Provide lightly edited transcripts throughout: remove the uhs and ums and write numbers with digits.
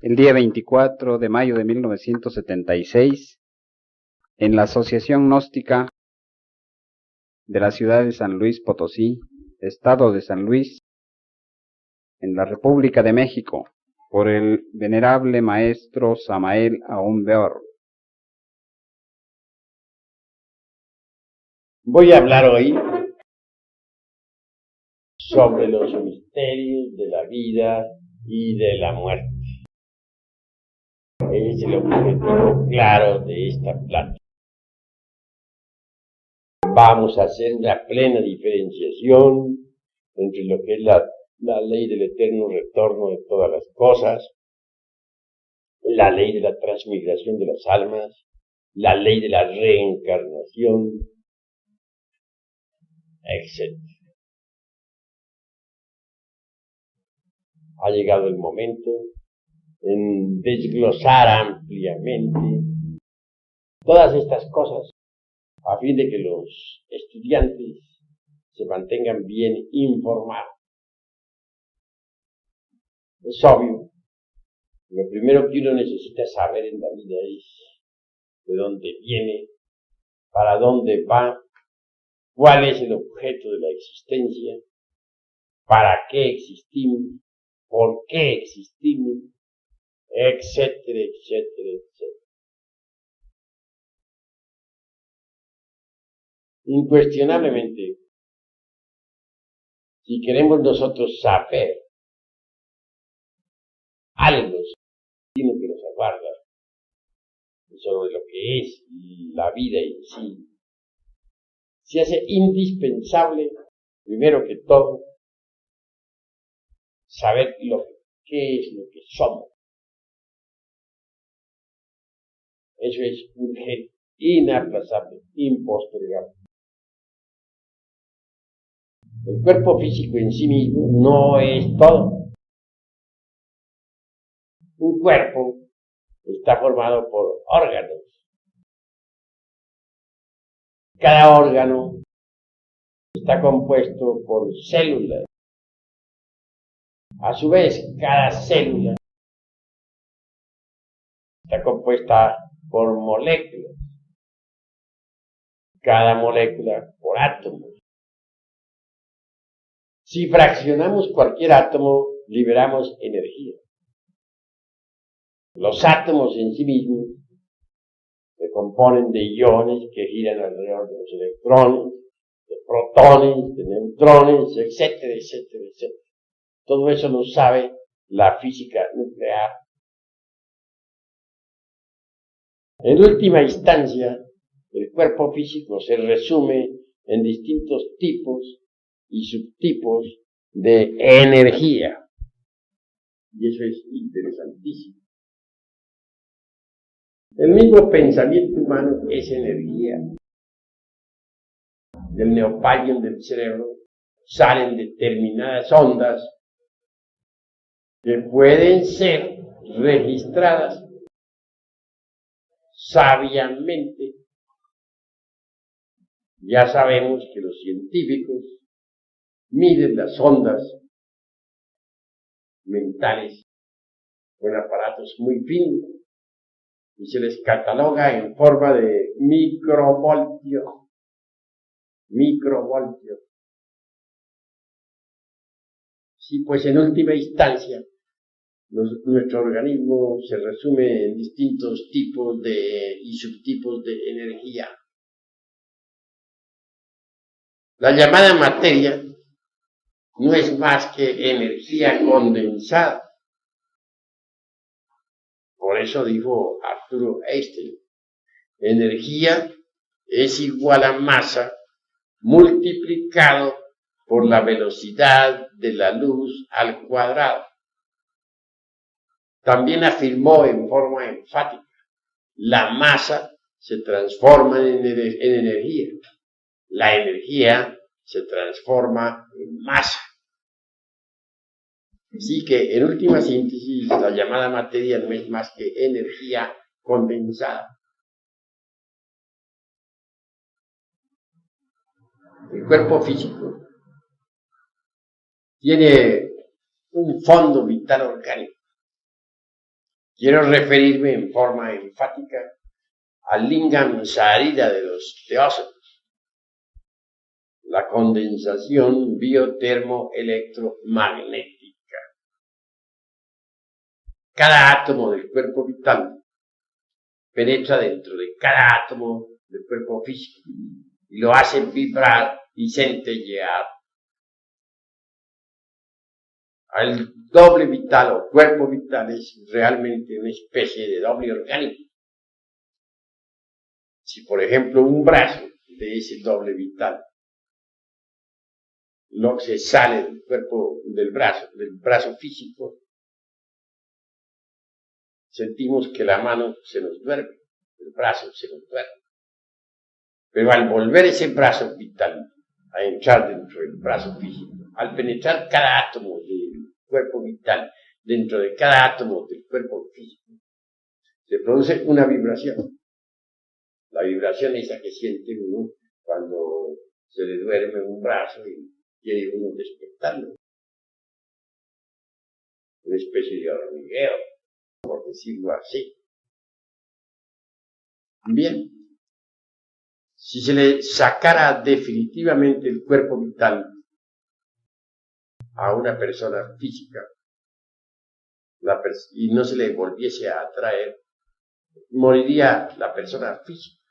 el día 24 de mayo de 1976, en la Asociación Gnóstica de la ciudad de San Luis Potosí, estado de San Luis, en la República de México, por el venerable maestro Samael Aún Weor. Voy a hablar hoy sobre los misterios de la vida y de la muerte. Ese es el objetivo claro de esta plática. Vamos a hacer una plena diferenciación entre lo que es la ley del eterno retorno de todas las cosas, la ley de la transmigración de las almas, la ley de la reencarnación, etc. Ha llegado el momento en desglosar ampliamente todas estas cosas a fin de que los estudiantes se mantengan bien informados. Es obvio, lo primero que uno necesita saber en la vida es de dónde viene, para dónde va, cuál es el objeto de la existencia, para qué existimos, por qué existimos, etcétera, etcétera, etcétera. Incuestionablemente, si queremos nosotros saber algo que nos aguarda sobre lo que es la vida en sí, se hace indispensable, primero que todo, saber qué es lo que somos. Eso es urgente, inaplazable, impostergable. El cuerpo físico en sí mismo no es todo. Un cuerpo está formado por órganos. Cada órgano está compuesto por células. A su vez, cada célula está compuesta por moléculas. Cada molécula por átomos. Si fraccionamos cualquier átomo, liberamos energía. Los átomos en sí mismos se componen de iones que giran alrededor de los electrones, de protones, de neutrones, etcétera, etcétera, etcétera. Todo eso lo sabe la física nuclear. En última instancia, el cuerpo físico se resume en distintos tipos y subtipos de energía. Y eso es interesantísimo. El mismo pensamiento humano es energía. Del neopalium del cerebro salen determinadas ondas que pueden ser registradas sabiamente. Ya sabemos que los científicos miden las ondas mentales con aparatos muy finos y se les cataloga en forma de microvoltios. Sí, pues en última instancia, nuestro organismo se resume en distintos tipos y subtipos de energía. La llamada materia no es más que energía condensada. Por eso dijo Arturo Einstein, energía es igual a masa multiplicado por la velocidad de la luz al cuadrado. También afirmó en forma enfática, la masa se transforma en energía. La energía se transforma en masa. Así que, en última síntesis, la llamada materia no es más que energía condensada. El cuerpo físico tiene un fondo vital orgánico. quiero referirme en forma enfática al lingam sarira de los teósofos, la condensación biotermoelectromagnética. Cada átomo del cuerpo vital penetra dentro de cada átomo del cuerpo físico y lo hace vibrar y centellear. El doble vital o cuerpo vital es realmente una especie de doble orgánico. Si, por ejemplo, un brazo de ese doble vital no se sale del cuerpo del brazo físico, sentimos que la mano se nos duerme, el brazo se nos duerme. Pero al volver ese brazo vital a entrar dentro del brazo físico, al penetrar cada átomo del cuerpo vital dentro de cada átomo del cuerpo físico, se produce una vibración. La vibración esa que siente uno cuando se le duerme un brazo y quiere uno despertarlo. Una especie de hormigueo, por decirlo así. Bien, si se le sacara definitivamente el cuerpo vital a una persona física y no se le volviese a atraer, moriría la persona física.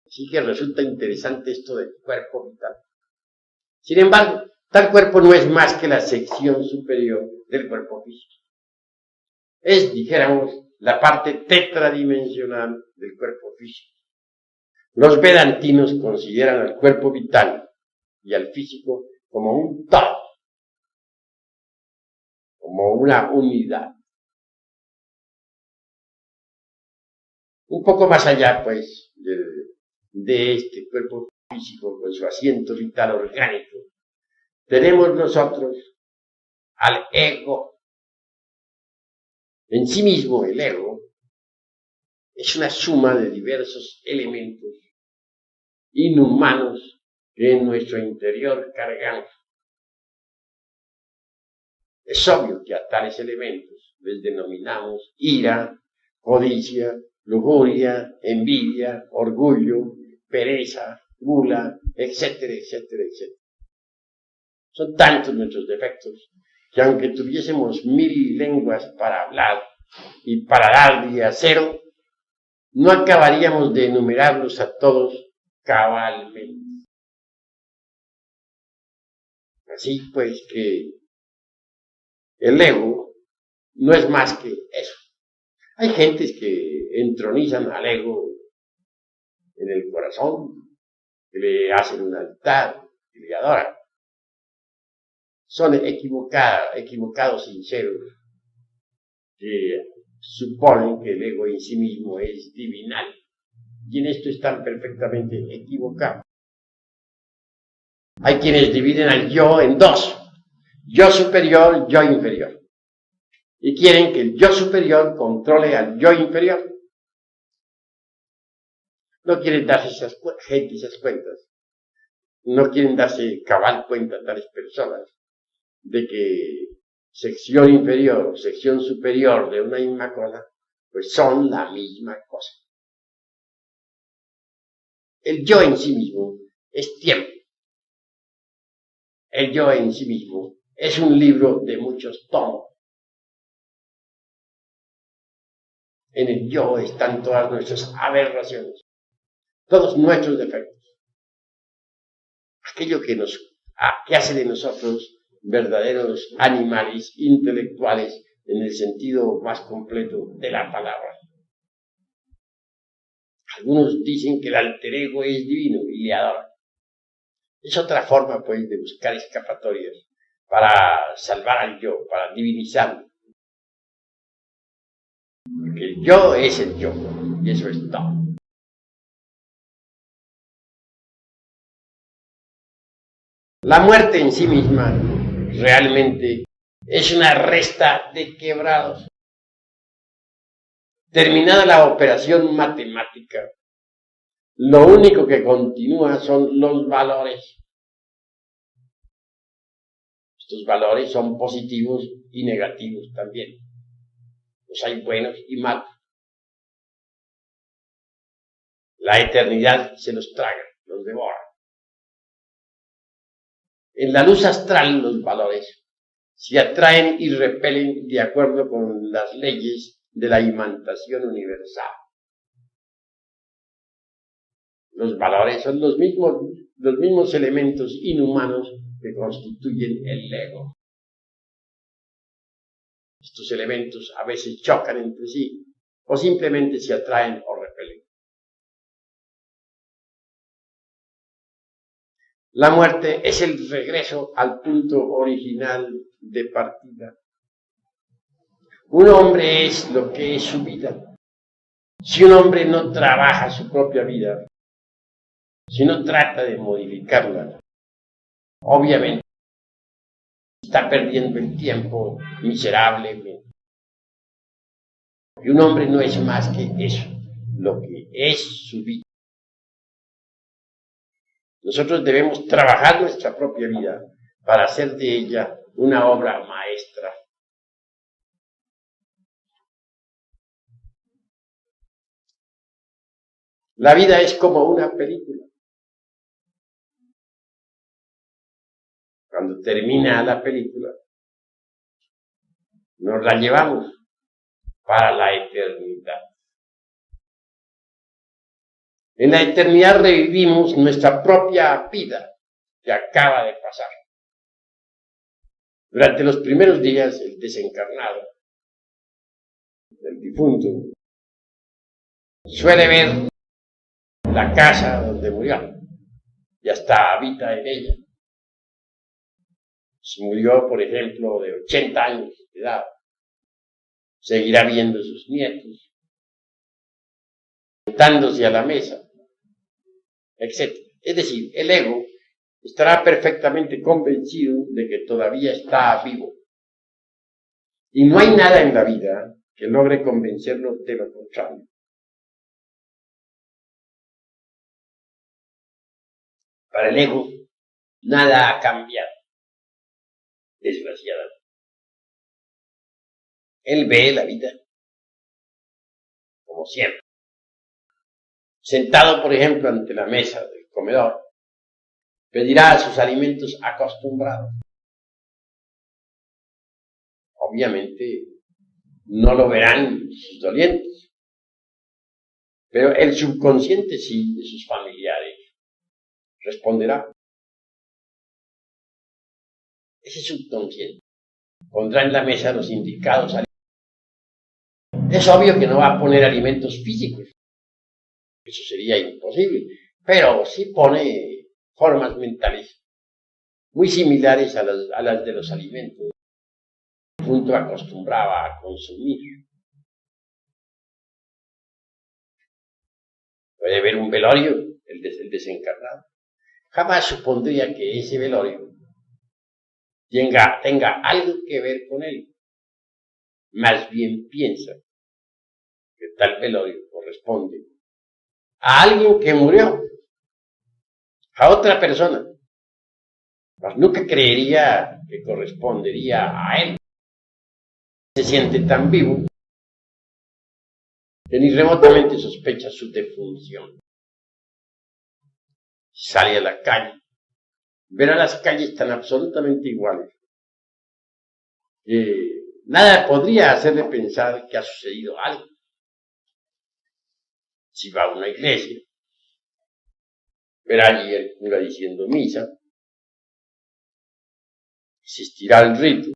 Así que resulta interesante esto del cuerpo vital. Sin embargo, tal cuerpo no es más que la sección superior del cuerpo físico. Es, dijéramos, la parte tetradimensional del cuerpo físico. Los vedantinos consideran al cuerpo vital y al físico como un todo, como una unidad. Un poco más allá, pues, de este cuerpo físico con su asiento vital orgánico, tenemos nosotros al ego. En sí mismo el ego es una suma de diversos elementos inhumanos que en nuestro interior cargamos. Es obvio que a tales elementos les denominamos ira, codicia, lujuria, envidia, orgullo, pereza, gula, etcétera, etcétera, etcétera. Son tantos nuestros defectos que aunque tuviésemos 1000 lenguas para hablar y para dar día cero, no acabaríamos de enumerarlos a todos cabalmente. Así pues que el ego no es más que eso. Hay gentes que entronizan al ego en el corazón, que le hacen un altar, que le adoran. Son equivocados sinceros, que suponen que el ego en sí mismo es divinal. Y en esto están perfectamente equivocados. Hay quienes dividen al yo en dos: yo superior, yo inferior. Y quieren que el yo superior controle al yo inferior. No quieren darse esas cuentas. No quieren darse cabal cuenta tales personas de que sección inferior o sección superior de una misma cosa, pues son la misma cosa. El yo en sí mismo es tiempo. El yo en sí mismo es un libro de muchos tomos. En el yo están todas nuestras aberraciones, todos nuestros defectos. Aquello que hace de nosotros verdaderos animales intelectuales en el sentido más completo de la palabra. Algunos dicen que el alter ego es divino y le adoran. Es otra forma, pues, de buscar escapatorias para salvar al yo, para divinizarlo. Porque el yo es el yo, y eso es todo. La muerte en sí misma realmente es una resta de quebrados. Terminada la operación matemática, lo único que continúa son los valores. Estos valores son positivos y negativos también. Los hay buenos y malos. La eternidad se los traga, los devora. En la luz astral los valores se atraen y repelen de acuerdo con las leyes de la imantación universal. Los valores son los mismos elementos inhumanos que constituyen el ego. Estos elementos a veces chocan entre sí o simplemente se atraen o repelen. La muerte es el regreso al punto original de partida. Un hombre es lo que es su vida. Si un hombre no trabaja su propia vida, si no trata de modificarla, obviamente está perdiendo el tiempo miserablemente. Y un hombre no es más que eso, lo que es su vida. Nosotros debemos trabajar nuestra propia vida para hacer de ella una obra maestra. La vida es como una película. Cuando termina la película, nos la llevamos para la eternidad. En la eternidad revivimos nuestra propia vida que acaba de pasar. Durante los primeros días, el desencarnado, el difunto, suele ver la casa donde murió y hasta habita en ella. Si murió, por ejemplo, de 80 años de edad, seguirá viendo a sus nietos, sentándose a la mesa, etc. Es decir, el ego estará perfectamente convencido de que todavía está vivo. Y no hay nada en la vida que logre convencerlo de lo contrario. Para el ego, nada ha cambiado, desgraciadamente. Él ve la vida como siempre. Sentado, por ejemplo, ante la mesa del comedor, pedirá sus alimentos acostumbrados. Obviamente, no lo verán sus dolientes, pero el subconsciente sí, de sus familiares, responderá. Ese subconsciente pondrá en la mesa los indicados alimentos. Es obvio que no va a poner alimentos físicos, eso sería imposible, pero sí pone formas mentales muy similares a las de los alimentos que el difunto acostumbraba a consumir. Puede ver un velorio, el desencarnado. Jamás supondría que ese velorio tenga algo que ver con él. Más bien piensa que tal velorio corresponde a alguien que murió, a otra persona. Mas nunca creería que correspondería a él. Se siente tan vivo que ni remotamente sospecha su defunción. Sale a la calle, verá las calles tan absolutamente iguales que nada podría hacerle pensar que ha sucedido algo. Si va a una iglesia, verá allí el cura diciendo misa, asistirá al rito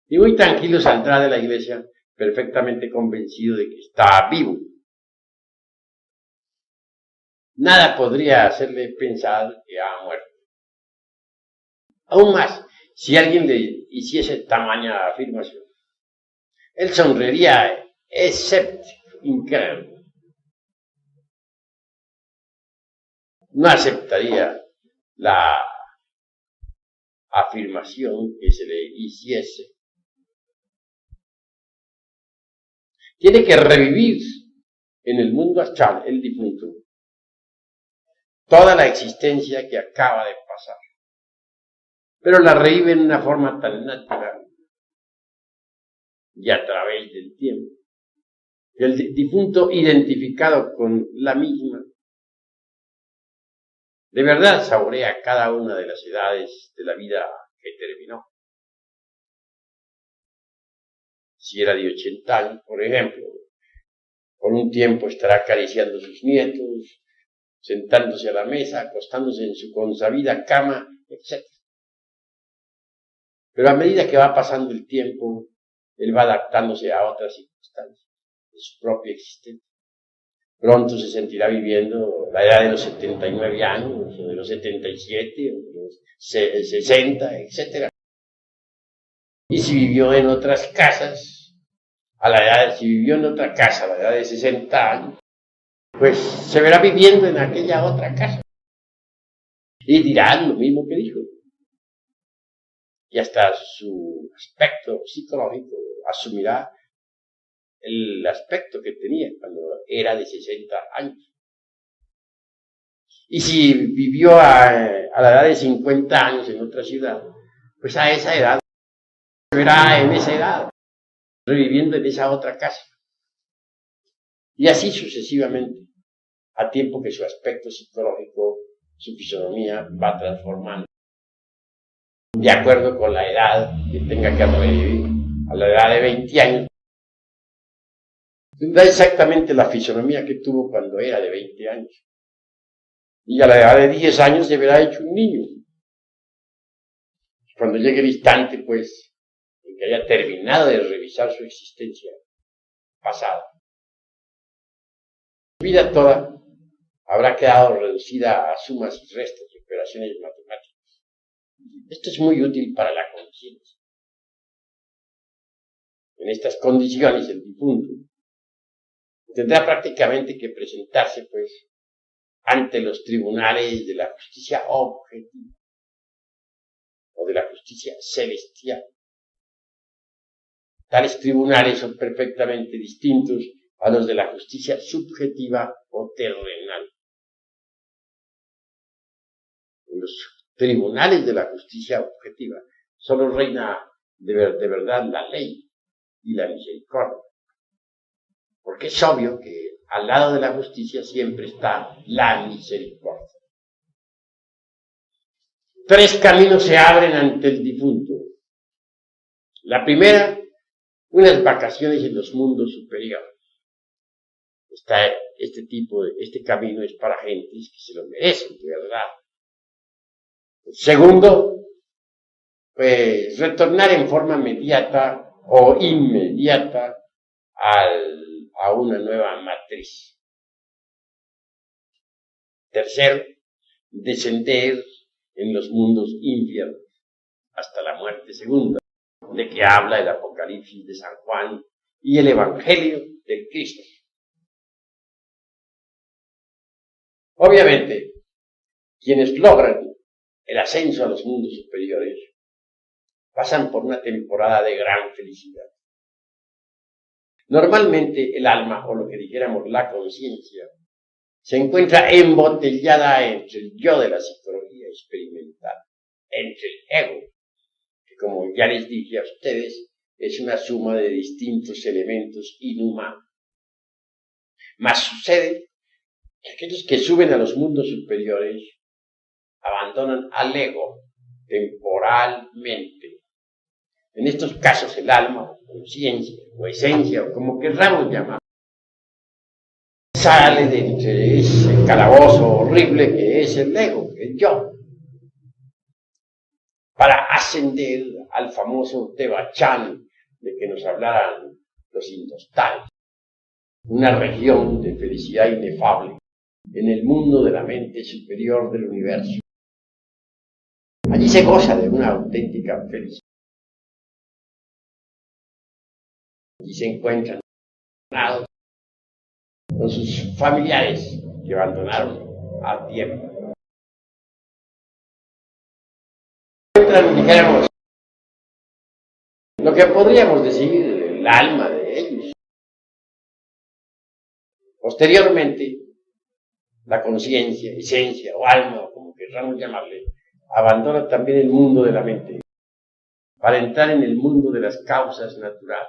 y muy tranquilo saldrá de la iglesia perfectamente convencido de que está vivo. Nada podría hacerle pensar que ha muerto. Aún más, si alguien le hiciese tamaña afirmación, él sonreiría escéptico, incrédulo. No aceptaría la afirmación que se le hiciese. Tiene que revivir en el mundo astral, el difunto, toda la existencia que acaba de pasar. pero la revive en una forma tan natural y a través del tiempo, que el difunto identificado con la misma, de verdad saborea cada una de las edades de la vida que terminó. Si era de 80 años, por ejemplo, por un tiempo estará acariciando a sus nietos, sentándose a la mesa, acostándose en su consabida cama, etc. Pero a medida que va pasando el tiempo, él va adaptándose a otras circunstancias de su propia existencia. Pronto se sentirá viviendo la edad de los 79 años, o de los 77, o de los 60, etc. Y si vivió en otras casas, si vivió en otra casa a la edad de 60 años, pues se verá viviendo en aquella otra casa. Y dirán lo mismo que dijo. Y hasta su aspecto psicológico asumirá el aspecto que tenía cuando era de 60 años. Y si vivió a la edad de 50 años en otra ciudad, pues a esa edad se verá en esa edad, reviviendo en esa otra casa. Y así sucesivamente, a tiempo que su aspecto psicológico, su fisonomía va transformando, de acuerdo con la edad que tenga que revivir. A la edad de 20 años, tendrá exactamente la fisonomía que tuvo cuando era de 20 años. Y a la edad de 10 años se verá hecho un niño. Cuando llegue el instante, pues, en que haya terminado de revisar su existencia pasada, su vida toda habrá quedado reducida a sumas y restas y operaciones matemáticas. Esto es muy útil para la conciencia. En estas condiciones, el difunto tendrá prácticamente que presentarse, pues, ante los tribunales de la justicia objetiva o de la justicia celestial. Tales tribunales son perfectamente distintos a los de la justicia subjetiva o terrenal. En los tribunales de la justicia objetiva solo reina de verdad la ley y la misericordia. Porque es obvio que al lado de la justicia siempre está la misericordia. 3 caminos se abren ante el difunto. La primera, unas vacaciones en los mundos superiores. Este camino es para gentes que se lo merecen, de verdad. El segundo, pues retornar en forma inmediata o inmediata a una nueva matriz. Tercero, descender en los mundos infiernos hasta la muerte segunda, de que habla el Apocalipsis de San Juan y el Evangelio del Cristo. Obviamente, quienes logran el ascenso a los mundos superiores pasan por una temporada de gran felicidad. Normalmente el alma, o lo que dijéramos la conciencia, se encuentra embotellada entre el yo de la psicología experimental, entre el ego, que como ya les dije a ustedes, es una suma de distintos elementos inhumanos. Mas sucede que aquellos que suben a los mundos superiores abandonan al ego temporalmente. En estos casos el alma, o conciencia, o esencia, o como querramos llamar, sale de entre ese calabozo horrible que es el ego, el yo, para ascender al famoso Tebachán de que nos hablaran los indostales, una región de felicidad inefable en el mundo de la mente superior del universo. Allí se goza de una auténtica felicidad. Allí se encuentran con sus familiares que abandonaron a tiempo. Dijéramos, lo que podríamos decir el alma de ellos. Posteriormente, la conciencia, esencia o alma, o como queramos llamarle, abandona también el mundo de la mente para entrar en el mundo de las causas naturales.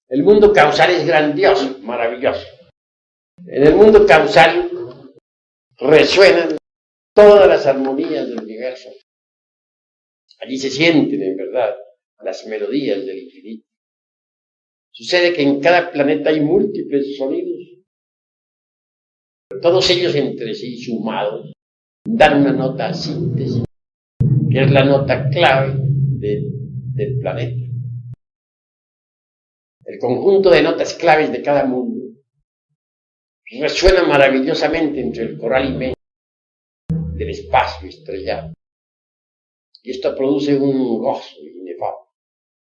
El mundo causal es grandioso, maravilloso. En el mundo causal resuenan todas las armonías del universo. Allí se sienten, en verdad, las melodías del infinito. Sucede que en cada planeta hay múltiples sonidos. Todos ellos entre sí sumados dan una nota síntesis, que es la nota clave del planeta. El conjunto de notas claves de cada mundo resuena maravillosamente entre el coral inmenso del espacio estrellado. Y esto produce un gozo inefable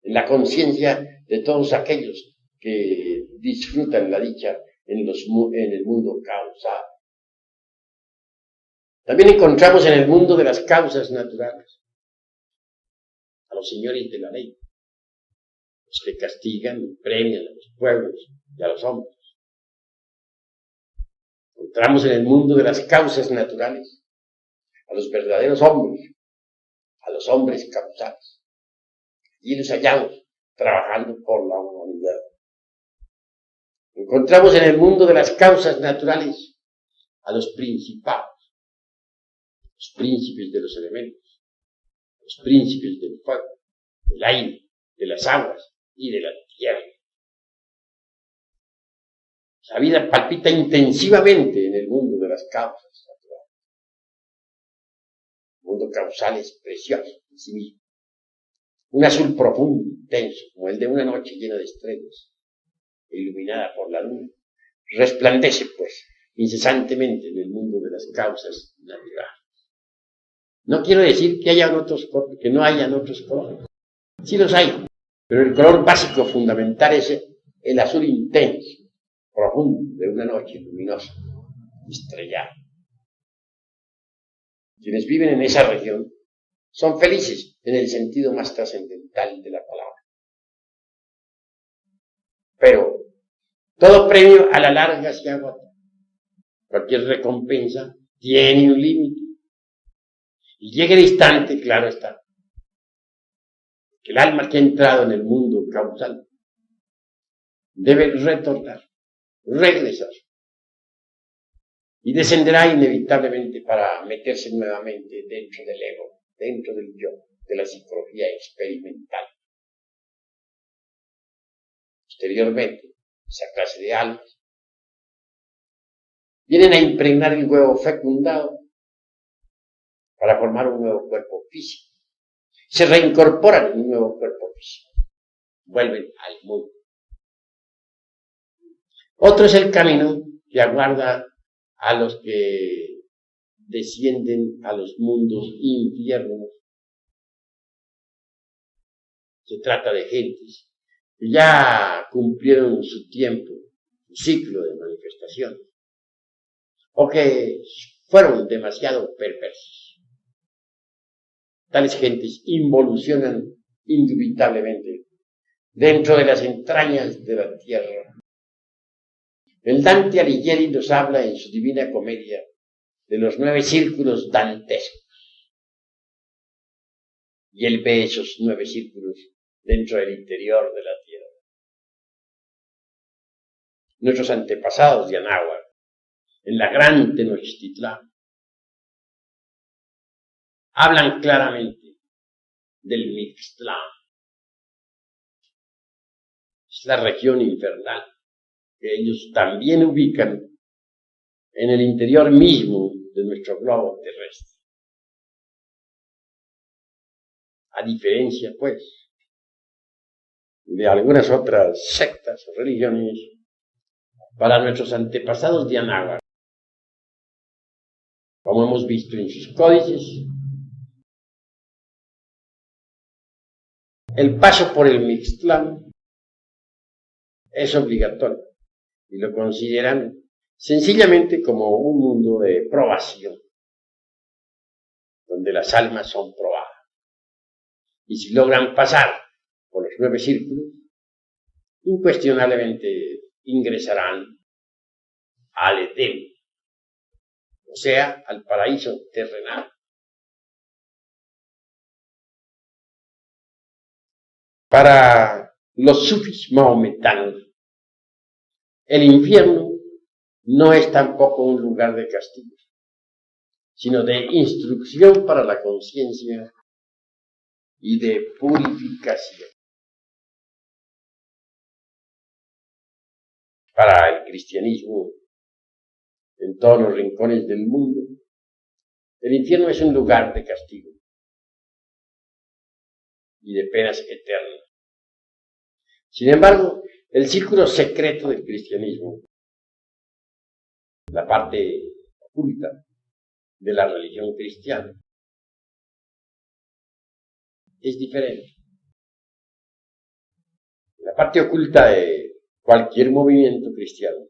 en la conciencia de todos aquellos que disfrutan la dicha en el mundo causal. También encontramos en el mundo de las causas naturales a los señores de la ley, los que castigan y premian a los pueblos y a los hombres. Encontramos en el mundo de las causas naturales a los verdaderos hombres, a los hombres causales. Y los hallamos trabajando por la humanidad. Encontramos en el mundo de las causas naturales a los principados, los príncipes de los elementos, los príncipes del fuego, del aire, de las aguas y de la tierra. La vida palpita intensivamente en el mundo de las causas naturales. El mundo causal es precioso en sí mismo. Un azul profundo, intenso, como el de una noche llena de estrellas, iluminada por la luna, resplandece, pues, incesantemente en el mundo de las causas naturales. No quiero decir que no hayan otros colores. Sí los hay, pero el color básico fundamental es el azul intenso, profundo, de una noche luminosa, estrellada. Quienes viven en esa región son felices en el sentido más trascendental de la palabra. Pero todo premio a la larga se agota. Cualquier recompensa tiene un límite. Y llega el instante, claro está, que el alma que ha entrado en el mundo causal debe retornar, regresar. Y descenderá inevitablemente para meterse nuevamente dentro del ego, dentro del yo, de la psicología experimental. Posteriormente, esa clase de almas vienen a impregnar el huevo fecundado para formar un nuevo cuerpo físico. Se reincorporan en un nuevo cuerpo físico. Vuelven al mundo. Otro es el camino que aguarda a los que descienden a los mundos infiernos. Se trata de gentes que ya cumplieron su tiempo, su ciclo de manifestación, o que fueron demasiado perversos. Tales gentes involucionan indubitablemente dentro de las entrañas de la tierra. El Dante Alighieri nos habla en su Divina Comedia de los 9 círculos dantescos. Y él ve esos 9 círculos dentro del interior de la tierra. Nuestros antepasados de Anáhuac, en la gran Tenochtitlán, hablan claramente del Mixtlán. Es la región infernal que ellos también ubican en el interior mismo de nuestro globo terrestre. A diferencia, pues, de algunas otras sectas o religiones, para nuestros antepasados de Anáhuac, como hemos visto en sus códices, el paso por el Mixtlán es obligatorio y lo consideran sencillamente como un mundo de probación, donde las almas son probadas. Y si logran pasar por los 9 círculos, incuestionablemente ingresarán al Edén, o sea, al paraíso terrenal, Para los sufis mahometanos, el infierno no es tampoco un lugar de castigo, sino de instrucción para la conciencia y de purificación. Para el cristianismo, en todos los rincones del mundo, el infierno es un lugar de castigo y de penas eternas. Sin embargo, el círculo secreto del cristianismo, la parte oculta de la religión cristiana, es diferente. La parte oculta de cualquier movimiento cristiano,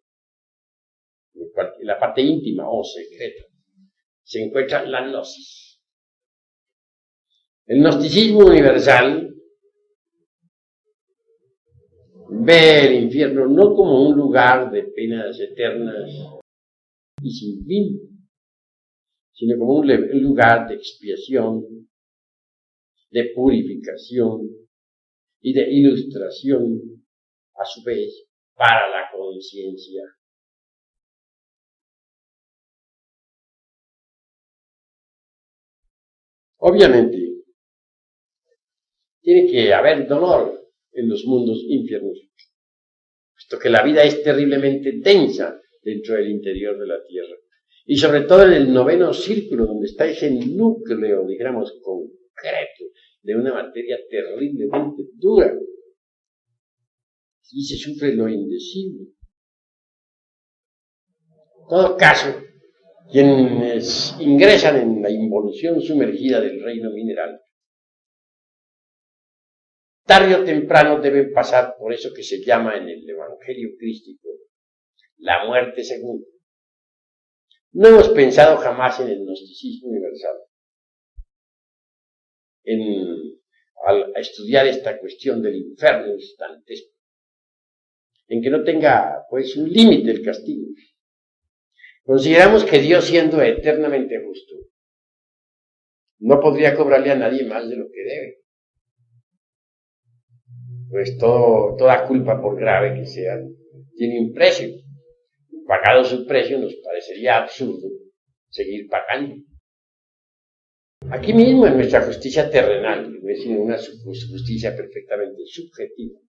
en la parte íntima o secreta, se encuentra la gnosis. El gnosticismo universal ve el infierno no como un lugar de penas eternas y sin fin, sino como un lugar de expiación, de purificación y de ilustración, a su vez, para la conciencia. Obviamente, tiene que haber dolor en los mundos infiernos, puesto que la vida es terriblemente densa dentro del interior de la tierra. Y sobre todo en el noveno círculo, donde está ese núcleo, digamos, concreto, de una materia terriblemente dura. Y se sufre lo indecible. En todo caso, quienes ingresan en la involución sumergida del reino mineral, tarde o temprano deben pasar por eso que se llama en el Evangelio crístico la muerte segunda. No hemos pensado jamás en el gnosticismo universal, al estudiar esta cuestión del infierno dantesco, en que no tenga pues un límite el castigo. Consideramos que Dios, siendo eternamente justo, no podría cobrarle a nadie más de lo que debe. Pues toda culpa, por grave que sea, tiene un precio. Pagado su precio, nos parecería absurdo seguir pagando. Aquí mismo, en nuestra justicia terrenal, que no es sino una justicia perfectamente subjetiva,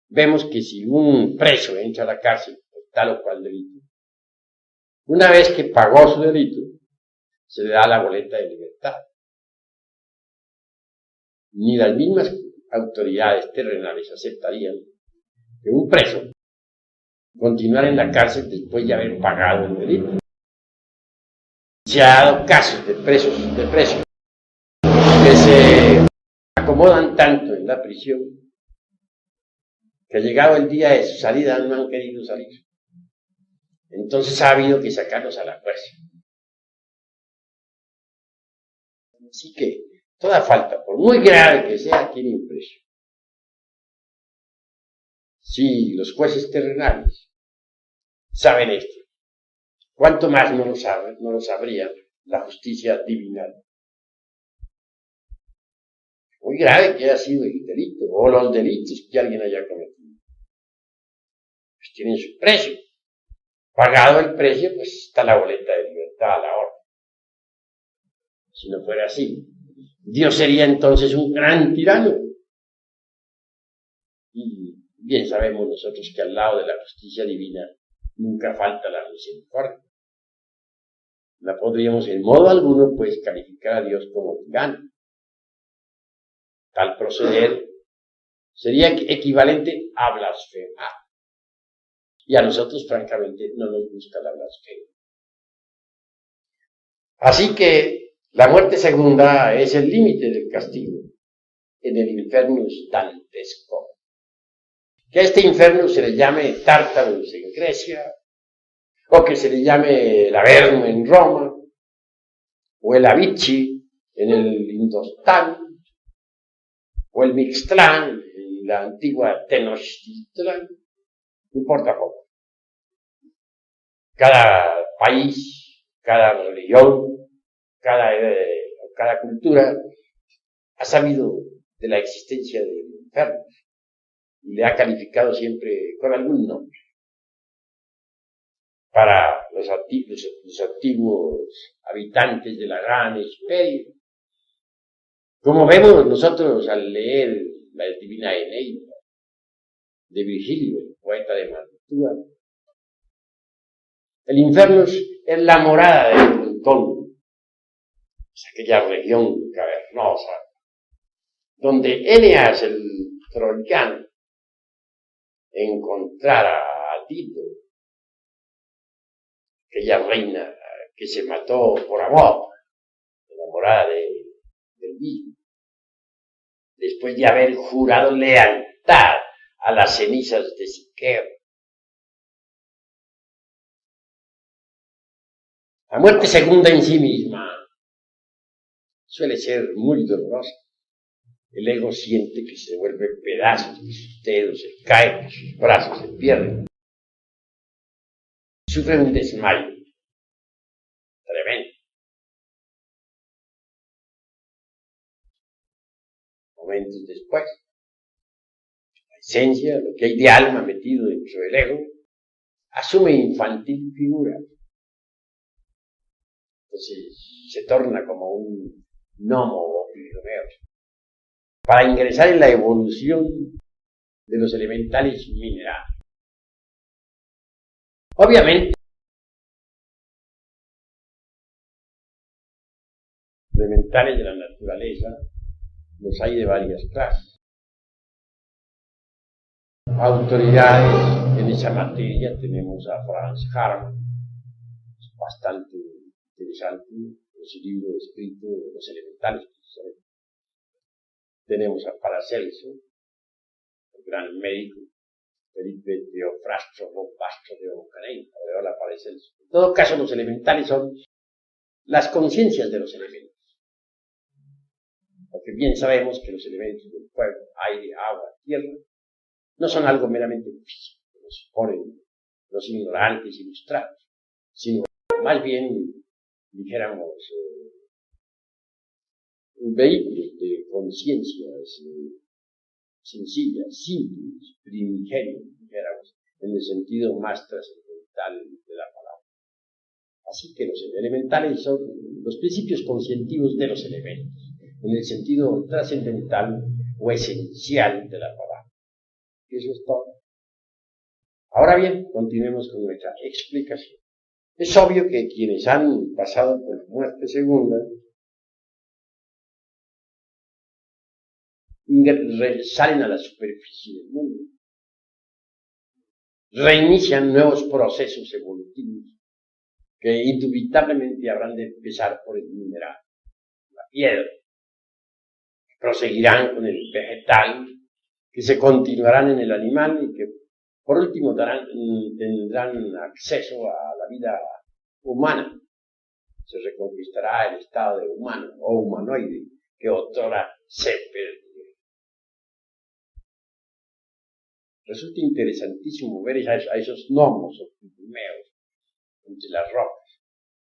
vemos que si un preso entra a la cárcel por tal o cual delito, una vez que pagó su delito, se le da la boleta de libertad. Ni las mismas autoridades terrenales aceptarían que un preso continuara en la cárcel después de haber pagado el delito. Se ha dado casos de presos que se acomodan tanto en la prisión que llegado el día de su salida no han querido salir. Entonces ha habido que sacarlos a la fuerza. Así que toda falta, por muy grave que sea, tiene un precio. Si los jueces terrenales saben esto, ¿cuánto más no lo sabría la justicia divina? Muy grave que haya sido el delito, o los delitos que alguien haya cometido. Pues tienen su precio. Pagado el precio, pues está la boleta de libertad a la orden. Si no fuera así, Dios sería entonces un gran tirano. Y bien sabemos nosotros que al lado de la justicia divina nunca falta la misericordia. No podríamos en modo alguno pues calificar a Dios como tirano. Tal proceder sería equivalente a blasfemar. Y a nosotros, francamente, no nos gusta la blasfemia. Así que la muerte segunda es el límite del castigo en el infernus dantesco. Que a este infierno se le llame Tártarus en Grecia, o que se le llame el Averno en Roma, o el Avicii en el Indostán, o el Mixtlán en la antigua Tenochtitlán, no importa poco. Cada país, cada religión, cada cultura ha sabido de la existencia del infiernos, y le ha calificado siempre con algún nombre. Para los antiguos habitantes de la gran Hesperia. Como vemos nosotros al leer la Divina Eneida de Virgilio, el poeta de Mantua, el infierno es la morada de Plutón, es aquella región cavernosa, donde Eneas, el troyano, encontrara a Tito, aquella reina que se mató por amor, enamorada del mismo, después de haber jurado lealtad a las cenizas de Siqueo. La muerte segunda en sí misma suele ser muy dolorosa. El ego siente que se vuelve pedazos de sus dedos, se cae de sus brazos, se pierde. Sufre un desmayo tremendo. Momentos después, la esencia, lo que hay de alma metido dentro del ego, asume infantil figura. Entonces se torna como un gnomo o pigmeo. Para ingresar en la evolución de los elementales minerales. Obviamente, los elementales de la naturaleza los hay de varias clases. Autoridades en esa materia tenemos a Franz Hartmann, bastante interesante, en su libro escrito Los elementales. Tenemos a Paracelso, el gran médico, Felipe Teofrastro Bastro de Ocaney, Aureola Paracelso. En todo caso, los elementales son las conciencias de los elementos. Porque bien sabemos que los elementos del fuego, aire, agua, tierra, no son algo meramente físico, que nos ponen los ignorantes ilustrados, sino más bien, dijéramos, vehículos de conciencias sencillas, simples, primigenias, dijéramos, en el sentido más trascendental de la palabra. Así que los elementales son los principios conscientivos de los elementos, en el sentido trascendental o esencial de la palabra. Eso es todo. Ahora bien, continuemos con nuestra explicación. Es obvio que quienes han pasado por la muerte segunda salen a la superficie del mundo, reinician nuevos procesos evolutivos que indubitablemente habrán de empezar por el mineral, la piedra, proseguirán con el vegetal, que se continuarán en el animal y que por último tendrán acceso a la vida humana. Se reconquistará el estado de humano o humanoide que otrora se perdió. Resulta interesantísimo ver a esos gnomos o pigmeos entre las rocas.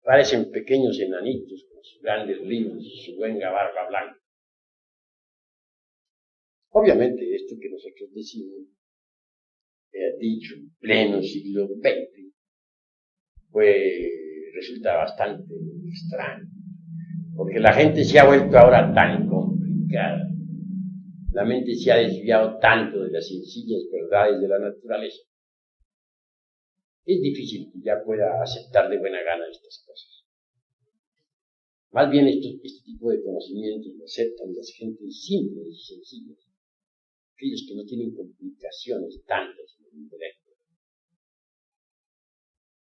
Parecen pequeños enanitos con sus grandes libros y su luenga barba blanca. Obviamente esto que nosotros decimos, dicho en pleno siglo XX, pues resulta bastante extraño, porque la gente se ha vuelto ahora tan complicada. La mente se ha desviado tanto de las sencillas verdades de la naturaleza. Es difícil que ya pueda aceptar de buena gana estas cosas. Más bien este tipo de conocimientos lo aceptan las gentes simples y sencillas, aquellos que no tienen complicaciones tantas en el intelecto.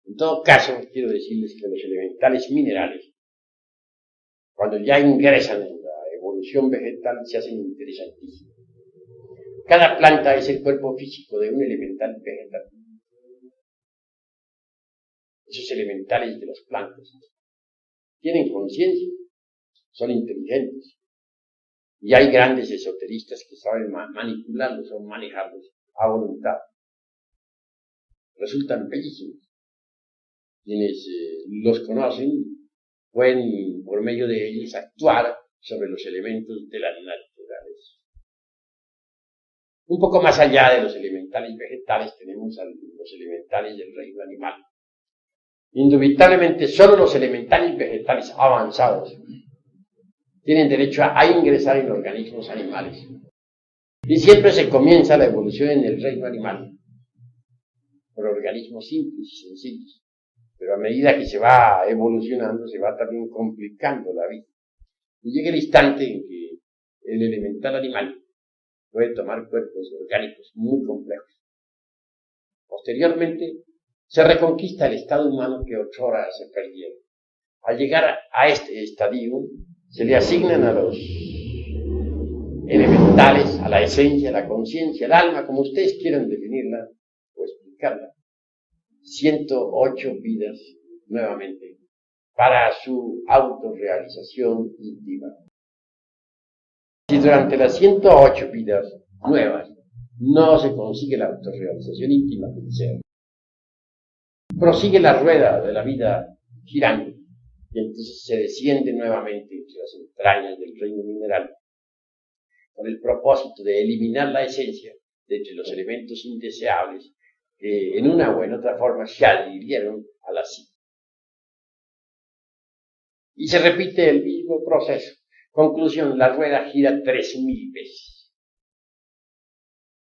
En todo caso, quiero decirles que los elementales minerales, cuando ya ingresan en la evolución vegetal, se hacen interesantísimos. Cada planta es el cuerpo físico de un elemental vegetal. Esos elementales de las plantas tienen conciencia, son inteligentes. Y hay grandes esoteristas que saben manipularlos o manejarlos a voluntad. Resultan bellísimos. Quienes los conocen pueden, por medio de ellos, actuar sobre los elementos de la naturaleza. Un poco más allá de los elementales vegetales tenemos a los elementales del reino animal. Indubitablemente solo los elementales vegetales avanzados tienen derecho a ingresar en organismos animales. Y siempre se comienza la evolución en el reino animal, por organismos simples y sencillos. Pero a medida que se va evolucionando, se va también complicando la vida. Y llega el instante en que el elemental animal puede tomar cuerpos orgánicos muy complejos. Posteriormente, se reconquista el estado humano que otrora se perdieron. Al llegar a este estadio, se le asignan a los elementales, a la esencia, a la conciencia, al alma, como ustedes quieran definirla o explicarla, 108 vidas nuevamente para su autorrealización íntima. Si durante las 108 vidas nuevas no se consigue la autorrealización íntima del ser, prosigue la rueda de la vida girando y entonces se desciende nuevamente entre las entrañas del reino mineral con el propósito de eliminar la esencia de entre los elementos indeseables que en una o en otra forma se adhirieron a la psique. Y se repite el mismo proceso. Conclusión, la rueda gira 3.000 veces.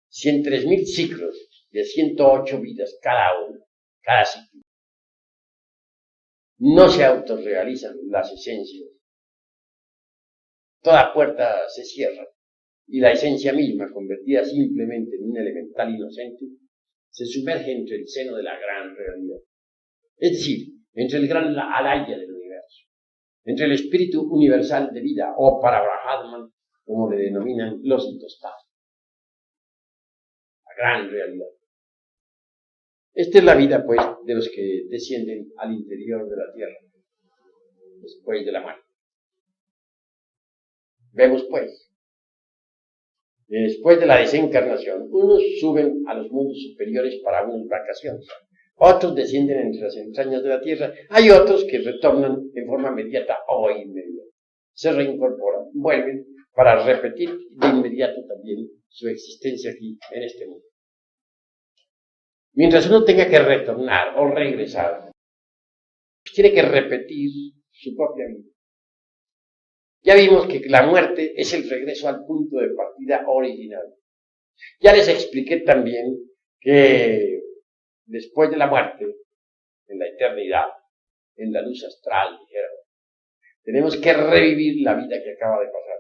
Si en 3.000 ciclos de 108 vidas cada uno, cada ciclo, no se autorrealizan las esencias, toda puerta se cierra y la esencia misma, convertida simplemente en un elemental inocente, se sumerge entre el seno de la gran realidad. Es decir, entre el gran alaya del universo, entre el espíritu universal de vida, o para Brahman, como le denominan los intostados. La gran realidad. Esta es la vida, pues, de los que descienden al interior de la tierra, después de la muerte. Vemos, pues, después de la desencarnación, unos suben a los mundos superiores para unas vacaciones, otros descienden entre las entrañas de la tierra, hay otros que retornan en forma inmediata o inmediata, se reincorporan, vuelven para repetir de inmediato también su existencia aquí en este mundo. Mientras uno tenga que retornar o regresar, tiene que repetir su propia vida. Ya vimos que la muerte es el regreso al punto de partida original. Ya les expliqué también que después de la muerte, en la eternidad, en la luz astral, tenemos que revivir la vida que acaba de pasar.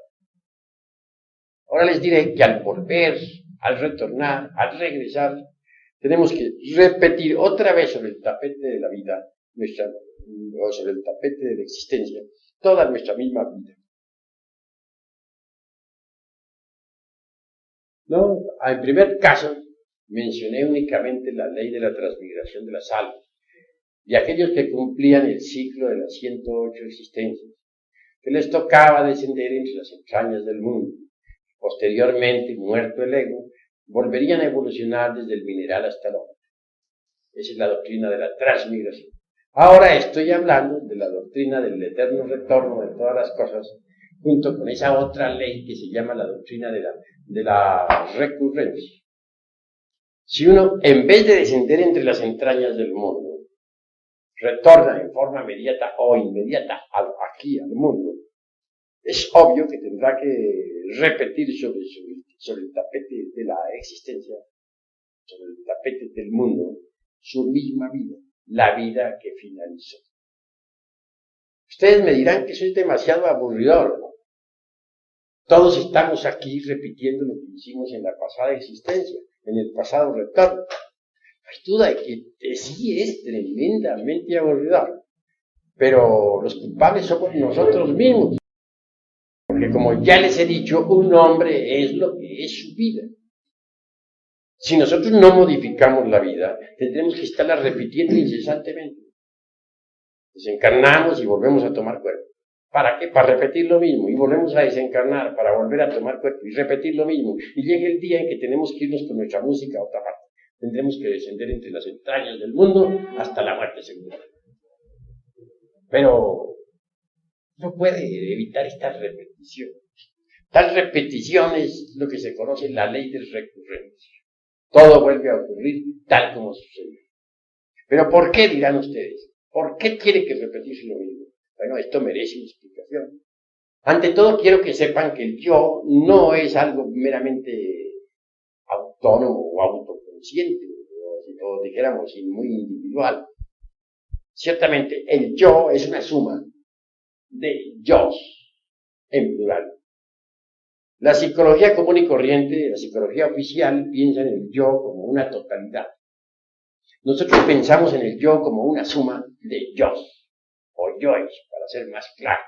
Ahora les diré que al volver, al retornar, al regresar, tenemos que repetir otra vez sobre el tapete de la vida, o sobre el tapete de la existencia, toda nuestra misma vida. No, en primer caso, mencioné únicamente la ley de la transmigración de las almas, y aquellos que cumplían el ciclo de las 108 existencias, que les tocaba descender entre las entrañas del mundo. Posteriormente, muerto el ego, volverían a evolucionar desde el mineral hasta el hombre. Esa es la doctrina de la transmigración. Ahora estoy hablando de la doctrina del eterno retorno de todas las cosas, junto con esa otra ley que se llama la doctrina de la recurrencia. Si uno, en vez de descender entre las entrañas del mundo, retorna en forma inmediata o inmediata aquí al mundo, es obvio que tendrá que repetir sobre el tapete de la existencia, sobre el tapete del mundo, su misma vida, la vida que finalizó. Ustedes me dirán que soy demasiado aburridor, ¿no? Todos estamos aquí repitiendo lo que hicimos en la pasada existencia, en el pasado retorno. No hay duda de que sí es tremendamente aburridor, pero los culpables somos nosotros mismos. Porque como ya les he dicho, un hombre es lo que es su vida. Si nosotros no modificamos la vida, tendremos que estarla repitiendo incesantemente. Desencarnamos y volvemos a tomar cuerpo. ¿Para qué? Para repetir lo mismo. Y volvemos a desencarnar para volver a tomar cuerpo y repetir lo mismo. Y llega el día en que tenemos que irnos con nuestra música a otra parte. Tendremos que descender entre las entrañas del mundo hasta la muerte segura. Pero no puede evitar esta repetición. Tal repetición es lo que se conoce la ley de recurrencia. Todo vuelve a ocurrir tal como sucedió. Pero ¿por qué, dirán ustedes? ¿Por qué tiene que repetirse lo mismo? Bueno, esto merece una explicación. Ante todo, quiero que sepan que el yo no es algo meramente autónomo o autoconsciente, o dijéramos muy individual. Ciertamente, el yo es una suma de yos en plural. La psicología común y corriente, la psicología oficial, piensa en el yo como una totalidad. Nosotros pensamos en el yo como una suma de yos, o yoes, para ser más claro.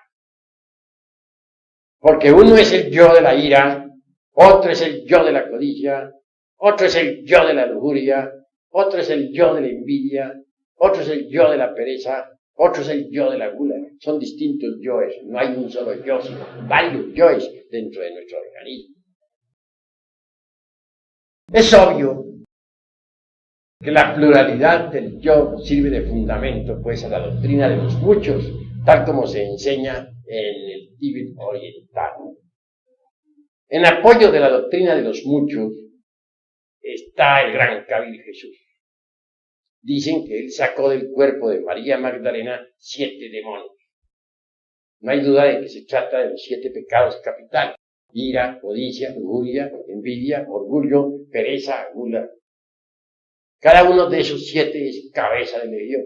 Porque uno es el yo de la ira, otro es el yo de la codicia, otro es el yo de la lujuria, otro es el yo de la envidia, otro es el yo de la pereza, otro es el yo de la gula. Son distintos yoes, no hay un solo yo, sino varios yoes dentro de nuestro organismo. Es obvio que la pluralidad del yo sirve de fundamento, pues, a la doctrina de los muchos, tal como se enseña en el Tíbet oriental. En apoyo de la doctrina de los muchos está el gran Kabir Jesús. Dicen que él sacó del cuerpo de María Magdalena 7 demonios. No hay duda de que se trata de los 7 pecados capitales: ira, codicia, lujuria, envidia, orgullo, pereza, gula. Cada uno de esos 7 es cabeza de legión.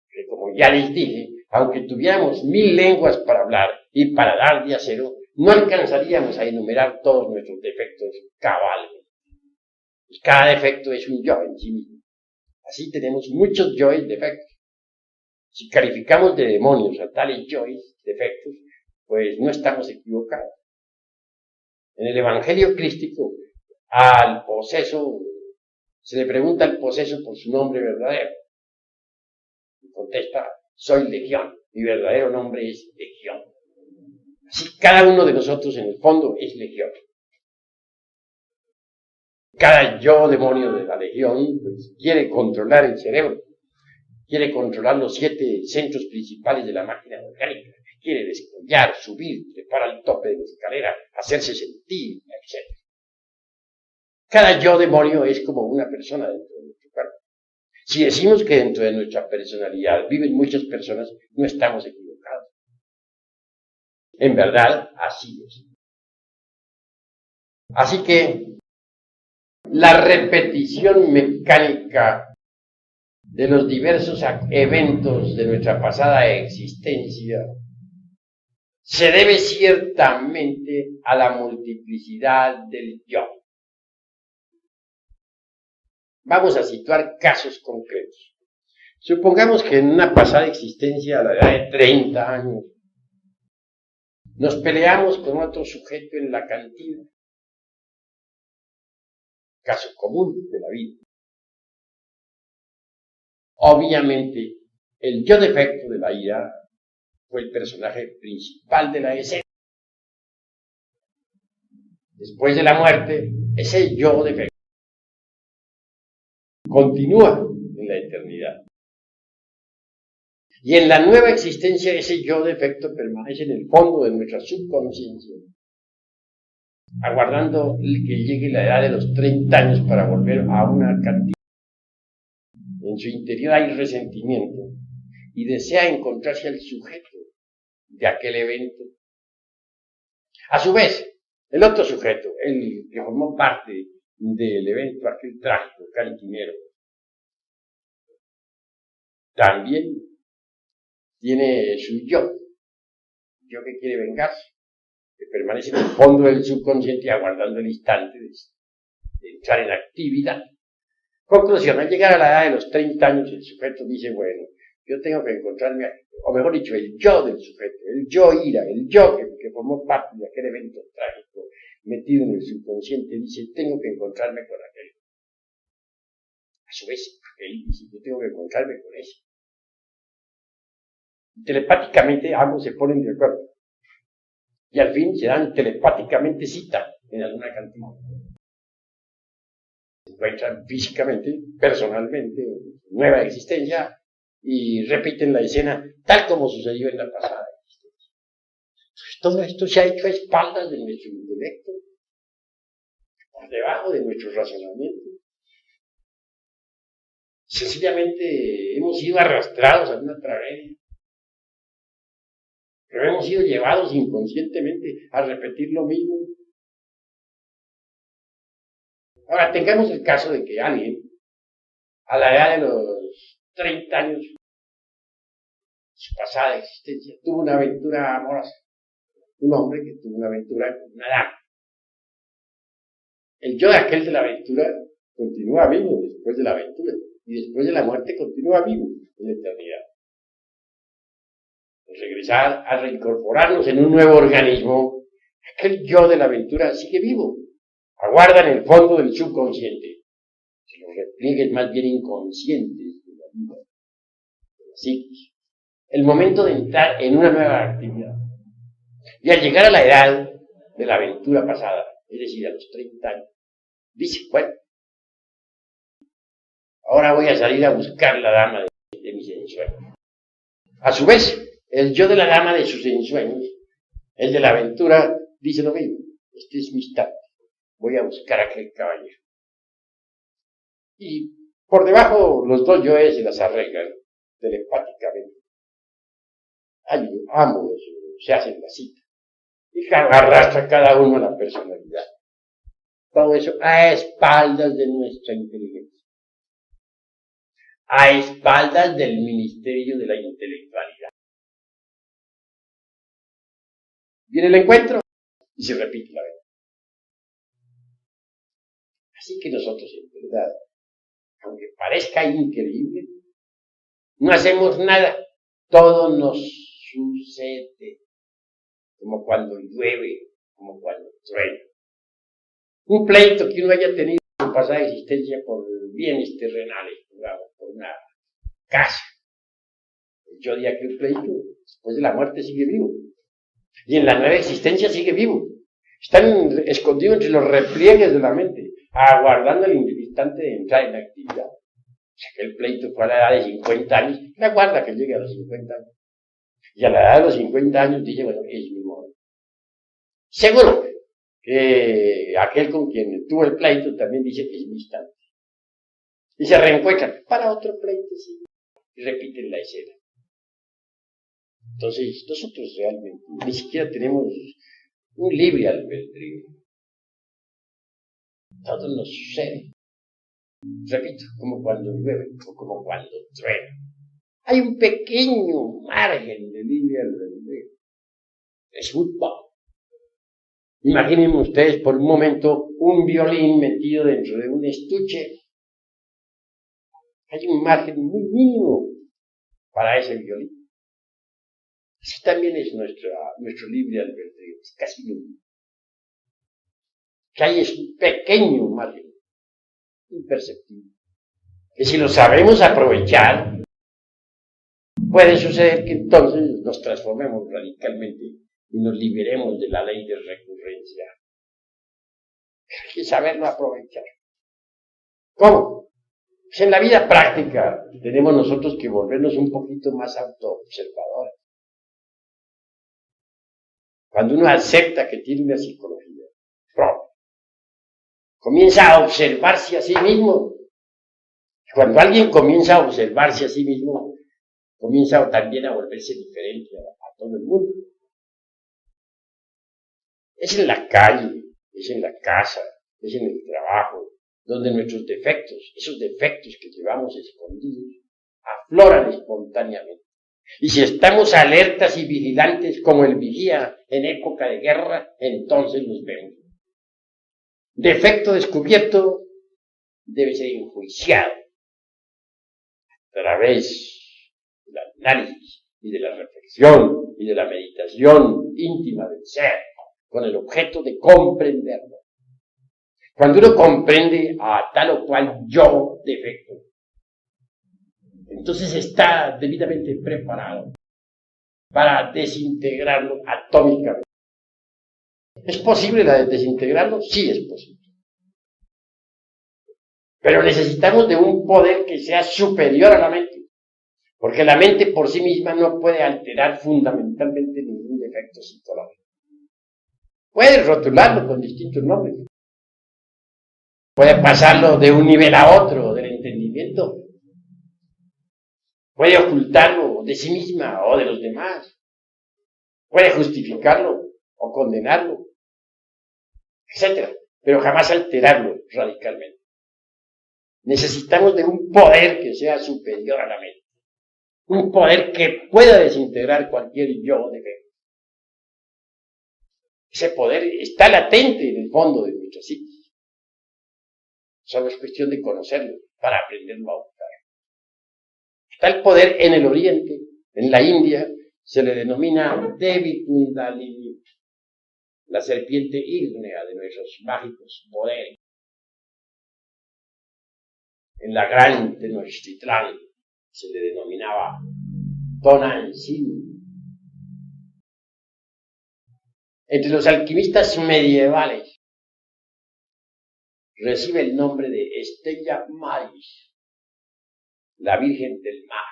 Que, como ya les dije, aunque tuviéramos 1000 lenguas para hablar y para dar de acero, no alcanzaríamos a enumerar todos nuestros defectos cabalmente. Y cada defecto es un yo en sí mismo. Así tenemos muchos yoes defectos. Si calificamos de demonios a tales yoes defectos, pues no estamos equivocados. En el Evangelio crístico, al poseso, se le pregunta al poseso por su nombre verdadero. Y contesta: soy Legión, mi verdadero nombre es Legión. Así cada uno de nosotros en el fondo es Legión. Cada yo demonio de la Legión, pues, quiere controlar el cerebro, quiere controlar los 7 centros principales de la máquina orgánica, quiere descollar, subir, trepar al tope de la escalera, hacerse sentir, etc. Cada yo demonio es como una persona dentro de nuestro cuerpo. Si decimos que dentro de nuestra personalidad viven muchas personas, no estamos equivocados. En verdad, así es. Así que la repetición mecánica de los diversos eventos de nuestra pasada existencia se debe ciertamente a la multiplicidad del yo. Vamos a situar casos concretos. Supongamos que en una pasada existencia, a la edad de 30 años, nos peleamos con otro sujeto en la cantina. Caso común de la vida. Obviamente, el yo defecto de la ira fue el personaje principal de la escena. Después de la muerte, ese yo defecto continúa en la eternidad. Y en la nueva existencia, ese yo defecto permanece en el fondo de nuestra subconsciencia, aguardando que llegue la edad de los 30 años para volver a una cantina. En su interior hay resentimiento y desea encontrarse al sujeto de aquel evento. A su vez, el otro sujeto, el que formó parte del evento, aquel trágico cantinero, también tiene su yo que quiere vengarse, que permanece en el fondo del subconsciente aguardando el instante de entrar en actividad. Conclusión: al llegar a la edad de los 30 años, el sujeto dice: bueno, yo tengo que encontrarme, o mejor dicho, el yo del sujeto, el yo ira, el yo que formó parte de aquel evento trágico metido en el subconsciente, dice: tengo que encontrarme con aquel. A su vez, aquel dice: yo tengo que encontrarme con ese. Telepáticamente ambos se ponen de acuerdo. Y al fin se dan telepáticamente cita en alguna cantina. Se encuentran físicamente, personalmente, nueva existencia, y repiten la escena tal como sucedió en la pasada existencia. Todo esto se ha hecho a espaldas de nuestro intelecto, por debajo de nuestro razonamiento. Sencillamente hemos sido arrastrados a una tragedia. Pero hemos sido llevados inconscientemente a repetir lo mismo. Ahora, tengamos el caso de que alguien, a la edad de los 30 años, su pasada existencia, tuvo una aventura amorosa. Un hombre que tuvo una aventura con una dama. El yo de aquel de la aventura continúa vivo después de la aventura. Y después de la muerte continúa vivo en la eternidad. Al regresar, a reincorporarnos en un nuevo organismo, aquel yo de la aventura sigue vivo. Aguarda en el fondo del subconsciente. Se los repliegues más bien inconscientes de la vida, de la psiquis. El momento de entrar en una nueva actividad. Y al llegar a la edad de la aventura pasada, es decir, a los 30 años, dice, bueno, ahora voy a salir a buscar la dama de mis ensueños. A su vez, el yo de la dama de sus ensueños, el de la aventura, dice lo mismo. Este es mi instante. Voy a buscar a aquel caballero. Y por debajo los dos yoes se las arreglan telepáticamente. Ambos se hacen la cita. Y arrastra cada uno a la personalidad. Todo eso a espaldas de nuestra inteligencia. A espaldas del ministerio de la intelectualidad. Viene el encuentro y se repite la verdad. Así que nosotros, en verdad, aunque parezca increíble, no hacemos nada. Todo nos sucede. Como cuando llueve, como cuando truena. Un pleito que uno haya tenido en su pasada existencia por bienes terrenales, digamos, por una casa. Yo diría que el pleito, después de la muerte, sigue vivo. Y en la nueva existencia sigue vivo. Están escondidos entre los repliegues de la mente, aguardando el instante de entrar en la actividad. O sea, que el pleito fue a la edad de 50 años, le aguarda que llegue a los 50 años. Y a la edad de los 50 años dice, bueno, es mi momento. Seguro que aquel con quien tuvo el pleito también dice que es mi instante. Y se reencuentran para otro pleito, sí, y repiten la escena. Entonces, nosotros realmente ni siquiera tenemos un libre albedrío. Todo nos sucede. Repito, como cuando llueve o como cuando truena. Hay un pequeño margen de libre albedrío. Es muy poco. Imaginen ustedes por un momento un violín metido dentro de un estuche. Hay un margen muy mínimo para ese violín. Ese también es nuestro libre albedrío, es casi nulo. Que hay es un pequeño margen, imperceptible. Que si lo sabemos aprovechar, puede suceder que entonces nos transformemos radicalmente y nos liberemos de la ley de recurrencia. Hay que saberlo aprovechar. ¿Cómo? Pues en la vida práctica tenemos nosotros que volvernos un poquito más autoobservadores. Cuando uno acepta que tiene una psicología propia, comienza a observarse a sí mismo. Cuando alguien comienza a observarse a sí mismo, comienza también a volverse diferente a todo el mundo. Es en la calle, es en la casa, es en el trabajo, donde nuestros defectos, esos defectos que llevamos escondidos, afloran espontáneamente. Y si estamos alertas y vigilantes como el vigía en época de guerra, entonces los vemos. Defecto descubierto debe ser enjuiciado a través del análisis y de la reflexión y de la meditación íntima del ser, con el objeto de comprenderlo. Cuando uno comprende a tal o cual yo defecto, entonces está debidamente preparado para desintegrarlo atómicamente. ¿Es posible desintegrarlo? Sí es posible. Pero necesitamos de un poder que sea superior a la mente, porque la mente por sí misma no puede alterar fundamentalmente ningún defecto psicológico. Puede rotularlo con distintos nombres. Puede pasarlo de un nivel a otro del entendimiento. Puede ocultarlo de sí misma o de los demás. Puede justificarlo o condenarlo, etc. Pero jamás alterarlo radicalmente. Necesitamos de un poder que sea superior a la mente. Un poder que pueda desintegrar cualquier yo defecto. Ese poder está latente en el fondo de nuestra psiquis. Solo es cuestión de conocerlo para aprenderlo a usar. Está el poder en el Oriente, en la India, se le denomina Devi Kundalini, la serpiente ígnea de nuestros mágicos poderes. En la gran Tenochtitlán se le denominaba Tonantzin. Entre los alquimistas medievales recibe el nombre de Stella Maris, la Virgen del Mar.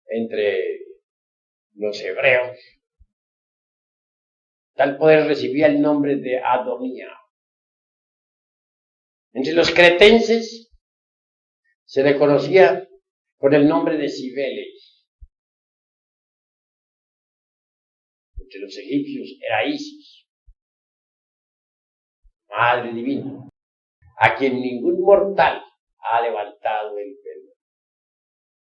Entre los hebreos, tal poder recibía el nombre de Adonía. Entre los cretenses se le conocía con el nombre de Cibeles. Entre los egipcios era Isis, Madre Divina, a quien ningún mortal ha levantado el pelo.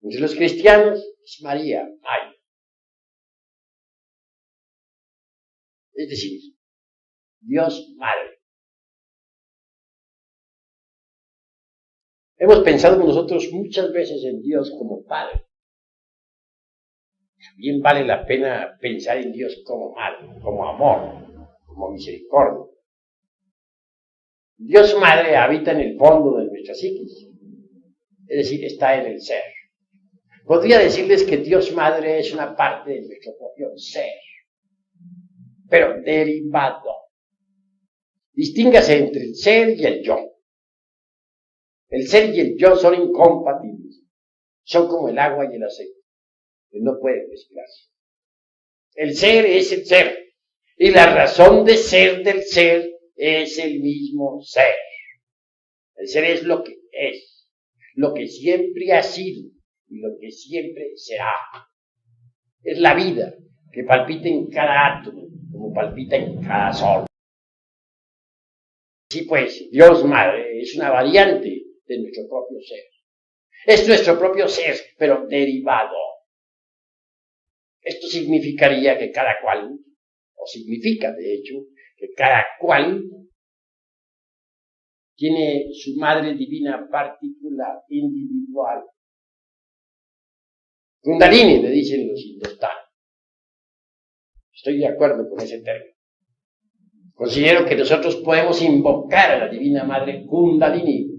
Entre los cristianos es María, Maya. Es decir, Dios Madre. Hemos pensado nosotros muchas veces en Dios como Padre. Bien vale la pena pensar en Dios como Madre, como amor, como misericordia. Dios Madre habita en el fondo de nuestra psiquis, es decir, está en el ser. Podría decirles que Dios Madre es una parte de nuestro propio ser, pero derivado. Distíngase entre el ser y el yo. El ser y el yo son incompatibles. Son como el agua y el aceite, que no pueden mezclarse. El ser es el ser, y la razón de ser del ser es el mismo ser. El ser es lo que siempre ha sido y lo que siempre será. Es la vida que palpita en cada átomo, como palpita en cada sol. Sí, pues, Dios Madre es una variante de nuestro propio ser. Es nuestro propio ser, pero derivado. Esto significaría que cada cual, o significa de hecho, que cada cual tiene su madre divina particular, individual. Kundalini, le dicen los hindustanos. Estoy de acuerdo con ese término. Considero que nosotros podemos invocar a la Divina Madre Kundalini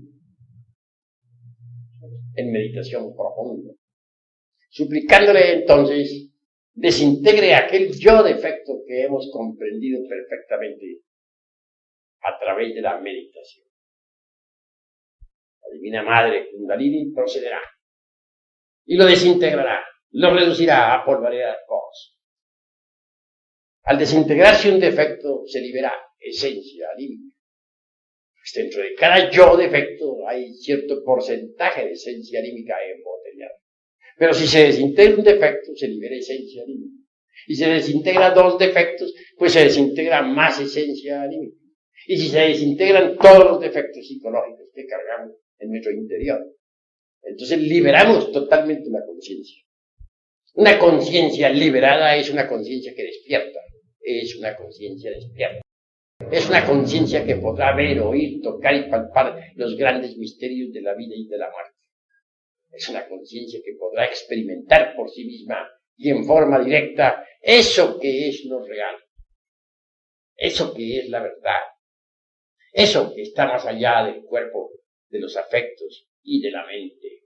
en meditación profunda, suplicándole entonces desintegre aquel yo defecto que hemos comprendido perfectamente a través de la meditación. La Divina Madre Kundalini procederá y lo desintegrará, lo reducirá a polvareda de polvos. Al desintegrarse un defecto se libera esencia anímica. Pues dentro de cada yo defecto hay cierto porcentaje de esencia anímica embotellada. Pero si se desintegra un defecto, se libera esencia anímica. Y si se desintegra dos defectos, pues se desintegra más esencia anímica. Y si se desintegran todos los defectos psicológicos que cargamos en nuestro interior, entonces liberamos totalmente la conciencia. Una conciencia liberada es una conciencia que despierta. Es una conciencia despierta. Es una conciencia que podrá ver, oír, tocar y palpar los grandes misterios de la vida y de la muerte. Es una conciencia que podrá experimentar por sí misma y en forma directa eso que es lo real, eso que es la verdad, eso que está más allá del cuerpo, de los afectos y de la mente.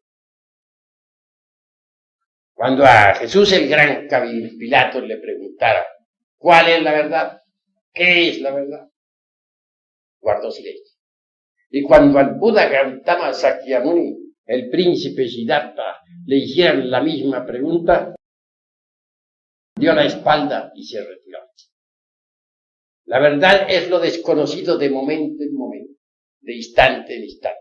Cuando a Jesús el gran Pilato le preguntara ¿cuál es la verdad? ¿Qué es la verdad? Guardó silencio. Y cuando al Buda Gautama Sakyamuni, el príncipe Siddhartha, le hicieran la misma pregunta, dio la espalda y se retiró. La verdad es lo desconocido de momento en momento, de instante en instante.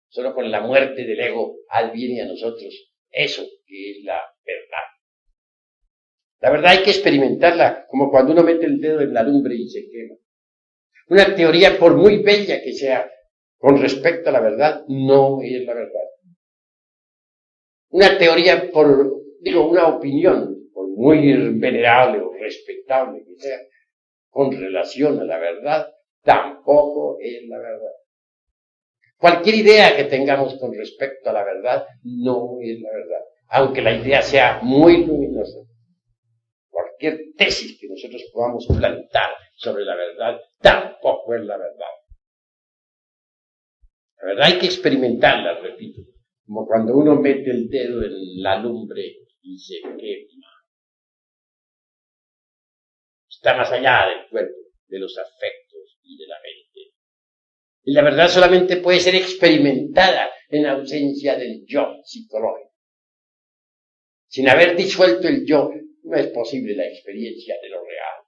Solo con la muerte del ego adviene a nosotros eso que es la verdad. La verdad hay que experimentarla, como cuando uno mete el dedo en la lumbre y se quema. Una teoría, por muy bella que sea, con respecto a la verdad, no es la verdad. Una teoría, una opinión, por muy venerable o respetable que sea, con relación a la verdad, tampoco es la verdad. Cualquier idea que tengamos con respecto a la verdad, no es la verdad, aunque la idea sea muy luminosa. Cualquier tesis que nosotros podamos plantar sobre la verdad, tampoco es la verdad. La verdad hay que experimentarla, repito, como cuando uno mete el dedo en la lumbre y se quema. Está más allá del cuerpo, de los afectos y de la mente. Y la verdad solamente puede ser experimentada en ausencia del yo psicológico. Sin haber disuelto el yo, no es posible la experiencia de lo real.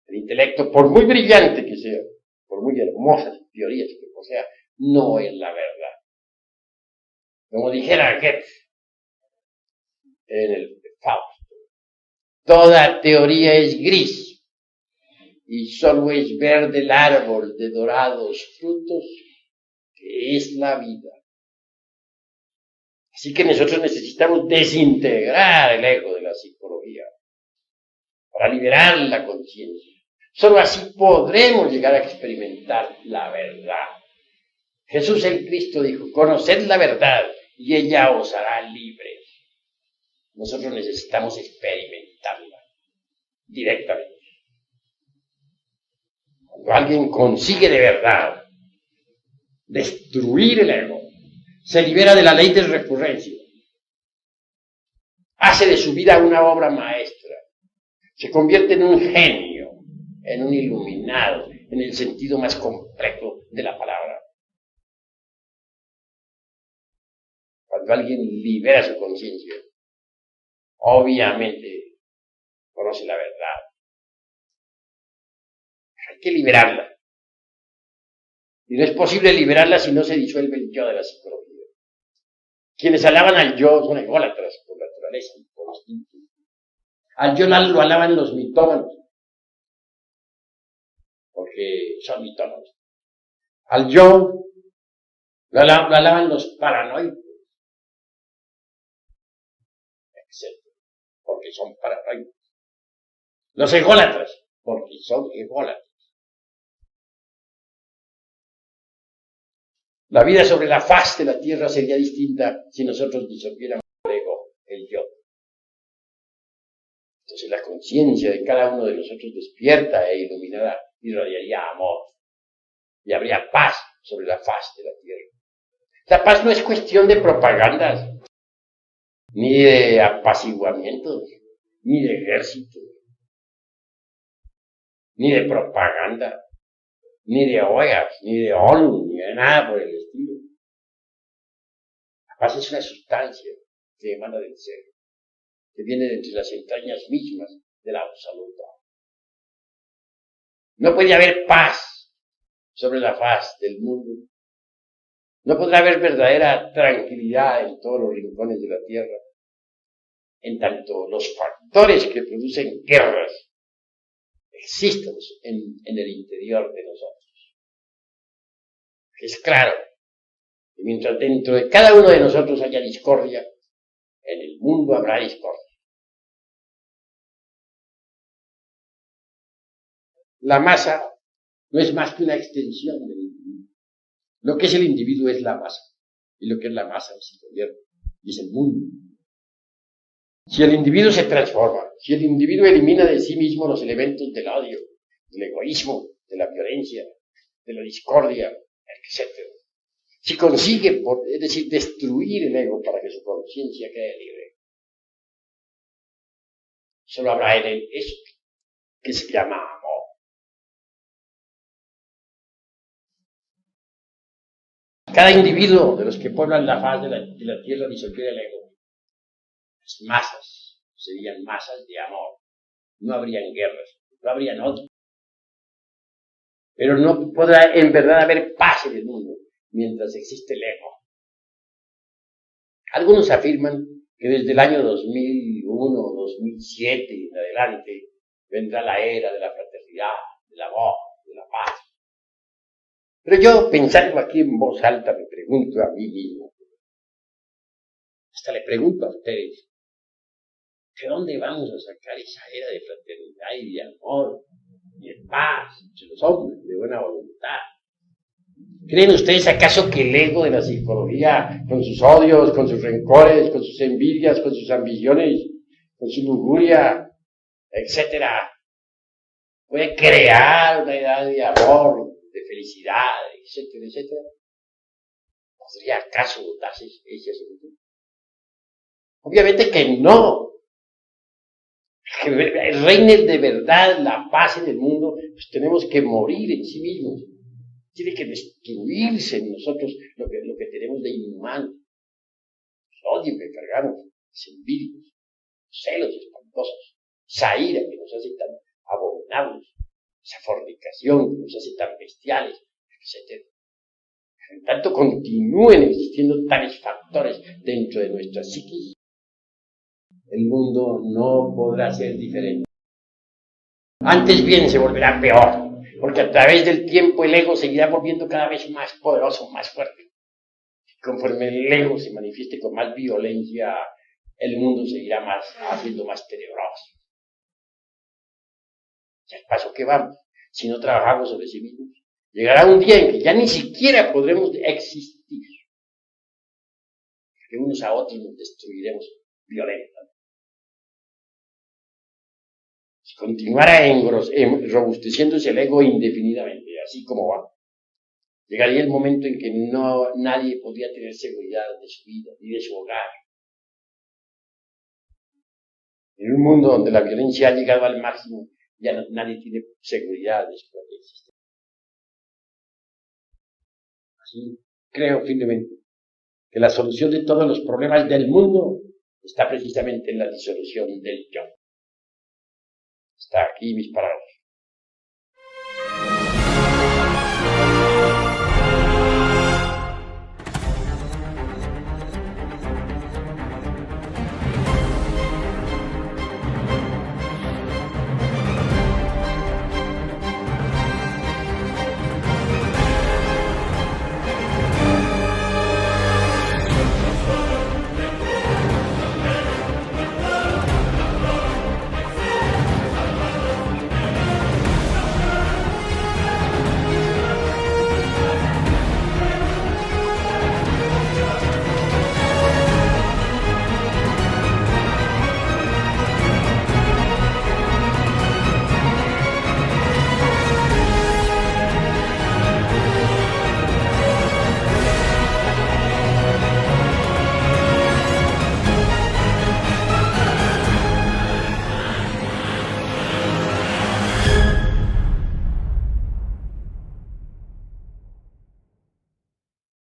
El intelecto, por muy brillante que sea, por muy hermosas teorías que posea, no es la verdad. Como dijera Goethe en el Fausto, toda teoría es gris y solo es verde el árbol de dorados frutos que es la vida. Así que nosotros necesitamos desintegrar el ego de la psicología para liberar la conciencia. Solo así podremos llegar a experimentar la verdad. Jesús el Cristo dijo, conoced la verdad y ella os hará libres. Nosotros necesitamos experimentarla directamente. Cuando alguien consigue de verdad destruir el ego, se libera de la ley de recurrencia, hace de su vida una obra maestra, se convierte en un genio, en un iluminado, en el sentido más completo de la palabra. Cuando alguien libera su conciencia, obviamente conoce la verdad. Hay que liberarla. Y no es posible liberarla si no se disuelve el yo de la psicología. Quienes alaban al yo son ególatras por naturaleza y por instinto. Al yo lo alaban los mitómanos, porque son mitómanos. Al yo lo alaban los paranoicos, etc., porque son paranoicos. Los ególatras, porque son ególatras. La vida sobre la faz de la tierra sería distinta si nosotros disolviéramos el ego, el yo. Entonces la conciencia de cada uno de nosotros despierta e iluminada irradiaría amor y habría paz sobre la faz de la tierra. La paz no es cuestión de propagandas, ni de apaciguamientos, ni de ejércitos, ni de propaganda, ni de OEA, ni de ONU, ni de nada por el estilo. La paz es una sustancia que emana del ser, que viene de entre las entrañas mismas de la absoluta. No puede haber paz sobre la faz del mundo. No podrá haber verdadera tranquilidad en todos los rincones de la tierra, en tanto los factores que producen guerras existan en el interior de nosotros. Es claro que mientras dentro de cada uno de nosotros haya discordia, en el mundo habrá discordia. La masa no es más que una extensión del individuo. Lo que es el individuo es la masa, y lo que es la masa es el gobierno, y es el mundo. Si el individuo se transforma, si el individuo elimina de sí mismo los elementos del odio, del egoísmo, de la violencia, de la discordia, etc., si consigue, es decir, destruir el ego para que su conciencia quede libre, solo habrá en él eso que se llama amor. Cada individuo de los que pueblan la faz de la tierra disolviera el ego. Las masas serían masas de amor. No habrían guerras, no habrían odio. Pero no podrá en verdad haber paz en el mundo mientras existe el ego. Algunos afirman que desde el año 2001 o 2007 en adelante vendrá la era de la fraternidad, del amor, de la paz. Pero yo, pensando aquí en voz alta, me pregunto a mí mismo, hasta le pregunto a ustedes, ¿de dónde vamos a sacar esa era de fraternidad y de amor y de paz entre los hombres, de buena voluntad? ¿Creen ustedes acaso que el ego de la psicología, con sus odios, con sus rencores, con sus envidias, con sus ambiciones, con su lujuria, etcétera, puede crear una edad de amor, de felicidad, etcétera, etcétera? ¿Podría acaso darse ese asunto? Obviamente que no. Que reine de verdad la paz en el mundo, pues tenemos que morir en sí mismos. Tiene que destruirse en nosotros lo que tenemos de inhumano. El odio que cargamos, las envidias, los celos espantosos, esa ira que nos hace tan abominables, esa fornicación que nos hace tan bestiales, etc. En tanto continúen existiendo tales factores dentro de nuestra psiquis, el mundo no podrá ser diferente. Antes bien se volverá peor, porque a través del tiempo el ego seguirá volviendo cada vez más poderoso, más fuerte. Conforme el ego se manifieste con más violencia, el mundo seguirá haciendo más tenebroso. Y al paso que vamos, si no trabajamos sobre sí mismos, llegará un día en que ya ni siquiera podremos existir, que unos a otros nos destruiremos violentamente. Si continuara robusteciéndose el ego indefinidamente, así como va, llegaría el momento en que nadie podría tener seguridad de su vida ni de su hogar. En un mundo donde la violencia ha llegado al máximo, ya nadie tiene seguridad de su propia existencia. Así creo firmemente que la solución de todos los problemas del mundo está precisamente en la disolución del yo. Está aquí mis palabras.